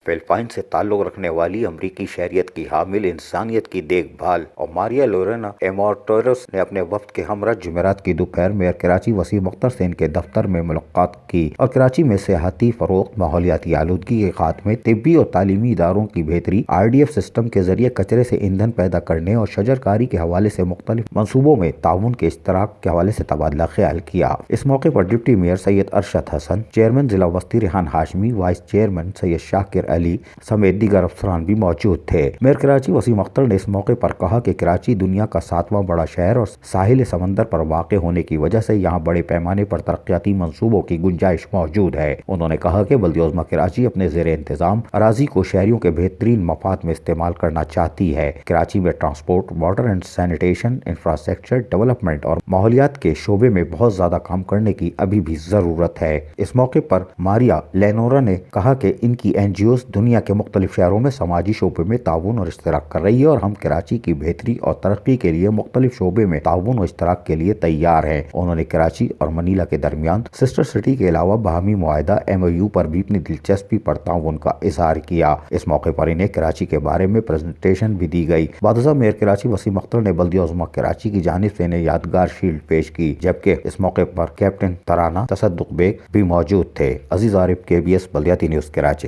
Philippines سے تعلق رکھنے والی امریکی شہریت کی حامل انسانیت کی دیکھ بھال اور ماریا لورینا ایمورٹورس نے اپنے وفد کے ہمراہ جمعرات کی دوپہر میئر کراچی وسیم اختر سے ان کے دفتر میں ملاقات کی اور کراچی میں سیاحتی فروغ، ماحولیاتی آلودگی کے خاتمے، طبی اور تعلیمی اداروں کی بہتری، RDF سسٹم کے ذریعے کچرے سے ایندھن پیدا کرنے اور شجرکاری کے حوالے سے مختلف منصوبوں میں تعاون کے اشتراک کے حوالے سے تبادلہ خیال کیا۔ اس موقع پر ڈپٹی میئر سید ارشد حسن، چیئرمین ضلع وسطی ریحان ہاشمی، وائس چیئرمین سید شاکر علی سمیت دیگر افسران بھی موجود تھے۔ میئر کراچی وسیم اختر نے اس موقع پر کہا کہ کراچی دنیا کا 7واں بڑا شہر اور ساحل سمندر پر واقع ہونے کی وجہ سے یہاں بڑے پیمانے پر ترقیاتی منصوبوں کی گنجائش موجود ہے۔ انہوں نے کہا کہ بلدیہ عظمیٰ کراچی اپنے زیر انتظام اراضی کو شہریوں کے بہترین مفاد میں استعمال کرنا چاہتی ہے۔ کراچی میں transport, water and sanitation, infrastructure development اور ماحولیات کے شعبے میں بہت زیادہ کام کرنے کی ابھی بھی ضرورت ہے۔ اس موقع پر ماریا لینورا نے کہا کہ ان کی NGOs دنیا کے مختلف شہروں میں سماجی شعبے میں تعاون اور اشتراک کر رہی ہے اور ہم کراچی کی بہتری اور ترقی کے لیے مختلف شعبے میں تعاون اور اشتراک کے لیے تیار ہیں۔ انہوں نے کراچی اور منیلا کے درمیان سسٹر سٹی کے علاوہ باہمی معاہدہ MOU پر بھی اپنی دلچسپی پر تعاون کا اظہار کیا۔ اس موقع پر انہیں کراچی کے بارے میں پریزنٹیشن بھی دی گئی۔ بعد ازاں میئر کراچی وسیم اختر نے بلدیہ عظمیٰ کراچی کی جانب سے انہیں یادگار شیلڈ پیش کی، جبکہ اس موقع پر کیپٹن ترانہ تصدق بیگ بھی موجود تھے۔ عزیز عارف، KBS بلدیاتی نیوز کراچی۔